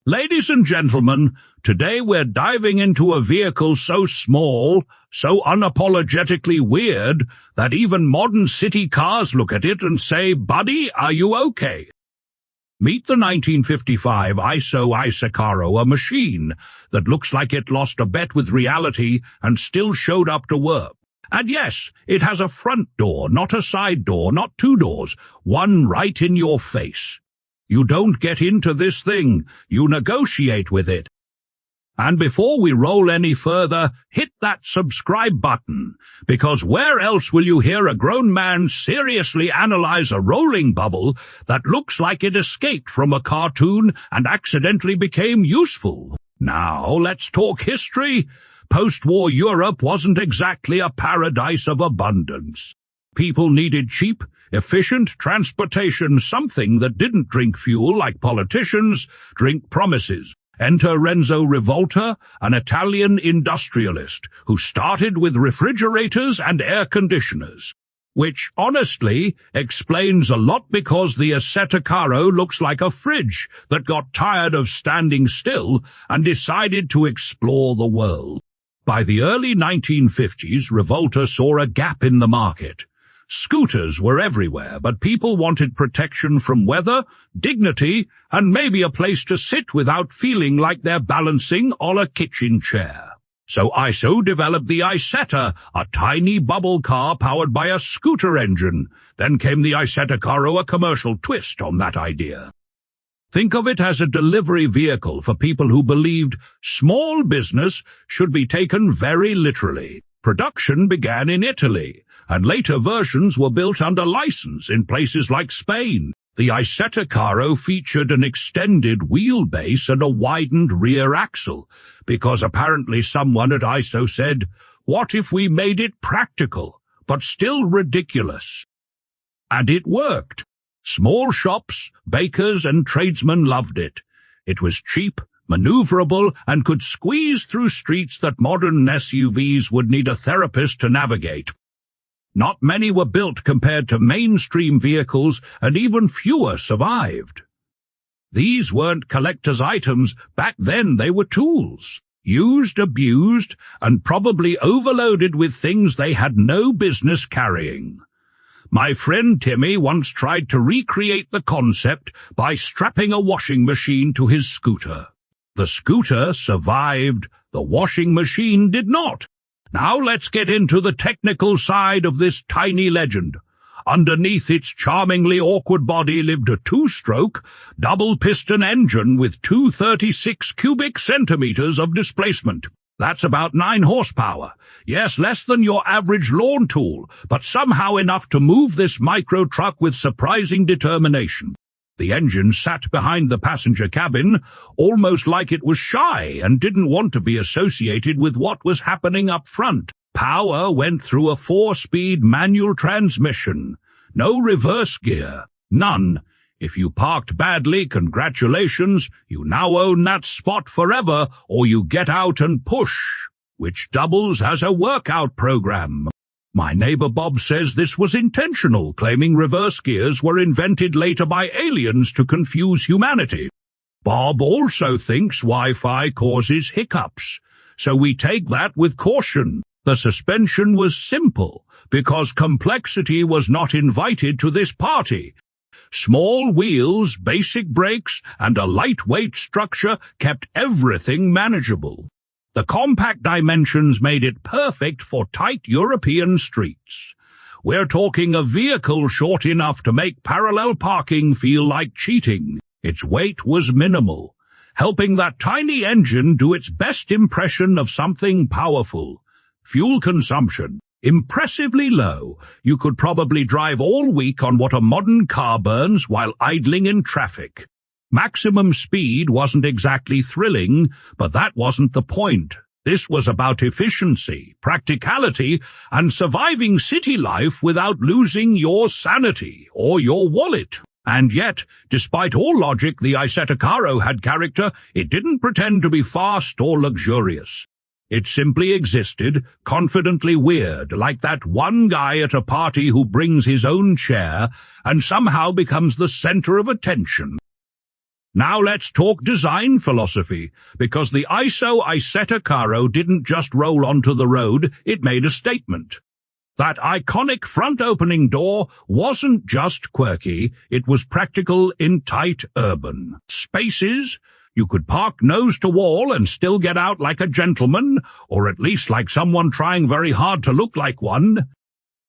Ladies and gentlemen, today we're diving into a vehicle so small, so unapologetically weird, that even modern city cars look at it and say, "Buddy, are you okay?" Meet the 1955 Isettacaro, a machine that looks like it lost a bet with reality and still showed up to work. And yes, it has a front door, not a side door, not two doors, one right in your face. You don't get into this thing, you negotiate with it. And before we roll any further, hit that subscribe button, because where else will you hear a grown man seriously analyze a rolling bubble that looks like it escaped from a cartoon and accidentally became useful? Now, let's talk history. Post-war Europe wasn't exactly a paradise of abundance. People needed cheap, efficient transportation, something that didn't drink fuel like politicians drink promises. Enter Renzo Rivolta, an Italian industrialist who started with refrigerators and air conditioners, which honestly explains a lot, because the Isettacaro looks like a fridge that got tired of standing still and decided to explore the world. By the early 1950s, Rivolta saw a gap in the market. Scooters were everywhere, but people wanted protection from weather, dignity, and maybe a place to sit without feeling like they're balancing on a kitchen chair. So ISO developed the Iseta, a tiny bubble car powered by a scooter engine. Then came the Isettacaro, a commercial twist on that idea. Think of it as a delivery vehicle for people who believed small business should be taken very literally. Production began in Italy, and later versions were built under license in places like Spain. The Isettacaro featured an extended wheelbase and a widened rear axle, because apparently someone at ISO said, "What if we made it practical, but still ridiculous?" And it worked. Small shops, bakers, and tradesmen loved it. It was cheap, maneuverable, and could squeeze through streets that modern SUVs would need a therapist to navigate. Not many were built compared to mainstream vehicles, and even fewer survived. These weren't collector's items. Back then they were tools, used, abused, and probably overloaded with things they had no business carrying. My friend Timmy once tried to recreate the concept by strapping a washing machine to his scooter. The scooter survived, the washing machine did not. Now let's get into the technical side of this tiny legend. Underneath its charmingly awkward body lived a two-stroke, double-piston engine with 236 cubic centimeters of displacement. That's about 9 horsepower. Yes, less than your average lawn tool, but somehow enough to move this micro-truck with surprising determination. The engine sat behind the passenger cabin, almost like it was shy and didn't want to be associated with what was happening up front. Power went through a 4-speed manual transmission. No reverse gear. None. If you parked badly, congratulations, you now own that spot forever, or you get out and push, which doubles as a workout program. My neighbor Bob says this was intentional, claiming reverse gears were invented later by aliens to confuse humanity. Bob also thinks Wi-Fi causes hiccups, so we take that with caution. The suspension was simple, because complexity was not invited to this party. Small wheels, basic brakes, and a lightweight structure kept everything manageable. The compact dimensions made it perfect for tight European streets. We're talking a vehicle short enough to make parallel parking feel like cheating. Its weight was minimal, helping that tiny engine do its best impression of something powerful. Fuel consumption impressively low. You could probably drive all week on what a modern car burns while idling in traffic. Maximum speed wasn't exactly thrilling, but that wasn't the point. This was about efficiency, practicality, and surviving city life without losing your sanity or your wallet. And yet, despite all logic, the Isettacaro had character. It didn't pretend to be fast or luxurious. It simply existed, confidently weird, like that one guy at a party who brings his own chair and somehow becomes the center of attention. Now let's talk design philosophy, because the Isettacaro didn't just roll onto the road, it made a statement. That iconic front-opening door wasn't just quirky, it was practical in tight urban spaces. You could park nose to wall and still get out like a gentleman, or at least like someone trying very hard to look like one.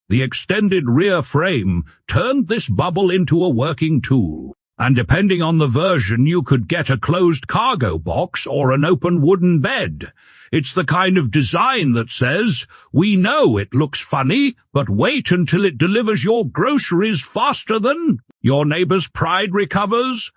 The extended rear frame turned this bubble into a working tool, and depending on the version you could get a closed cargo box or an open wooden bed. It's the kind of design that says, we know it looks funny, but wait until it delivers your groceries faster than your neighbor's pride recovers.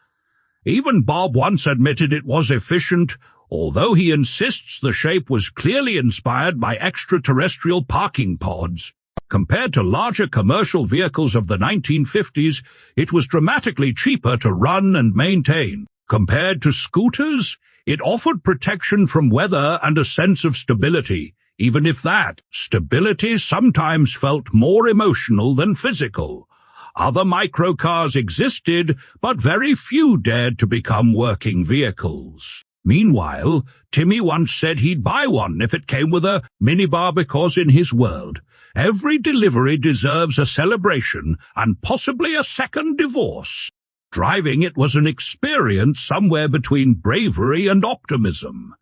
Even Bob once admitted it was efficient, although he insists the shape was clearly inspired by extraterrestrial parking pods. Compared to larger commercial vehicles of the 1950s, it was dramatically cheaper to run and maintain. Compared to scooters, it offered protection from weather and a sense of stability, even if that stability sometimes felt more emotional than physical. Other microcars existed, but very few dared to become working vehicles. Meanwhile, Timmy once said he'd buy one if it came with a minibar because in his world, every delivery deserves a celebration and possibly a second divorce. Driving it was an experience somewhere between bravery and optimism.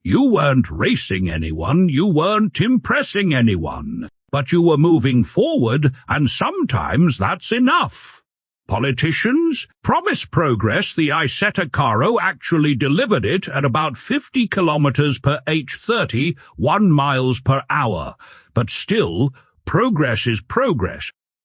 You weren't racing anyone, you weren't impressing anyone, but you were moving forward, and sometimes that's enough. Politicians promise progress. The Isettacaro actually delivered it at about 50 kilometers per h30, 1 miles per hour. But still, progress is progress.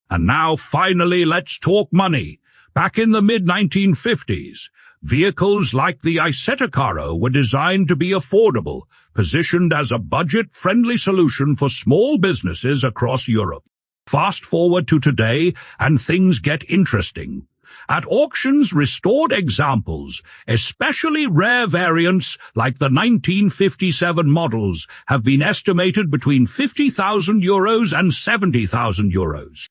And now, finally, let's talk money. Back in the mid-1950s, vehicles like the Isettacaro were designed to be affordable, positioned as a budget-friendly solution for small businesses across Europe. Fast forward to today, and things get interesting. At auctions, restored examples, especially rare variants like the 1957 models, have been estimated between €50,000 and €70,000.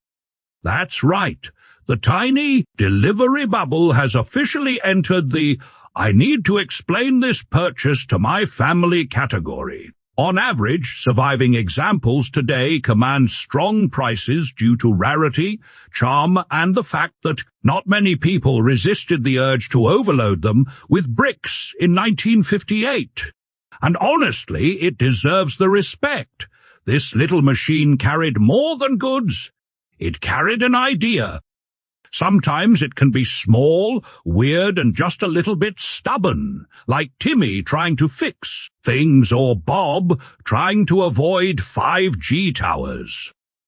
That's right. The tiny delivery bubble has officially entered the I need to explain this purchase to my family category. On average, surviving examples today command strong prices due to rarity, charm, and the fact that not many people resisted the urge to overload them with bricks in 1958. And honestly, it deserves the respect. This little machine carried more than goods. It carried an idea. Sometimes it can be small, weird, and just a little bit stubborn, like Timmy trying to fix things or Bob trying to avoid 5G towers.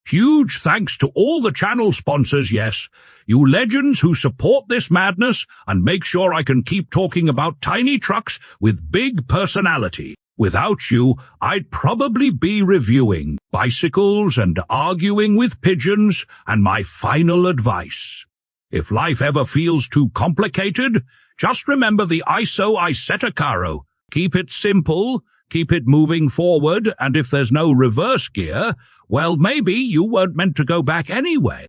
Huge thanks to all the channel sponsors, yes, you legends who support this madness and make sure I can keep talking about tiny trucks with big personality. Without you, I'd probably be reviewing bicycles and arguing with pigeons, and my final advice. If life ever feels too complicated, just remember the Isettacaro. Keep it simple, keep it moving forward, and if there's no reverse gear, well, maybe you weren't meant to go back anyway.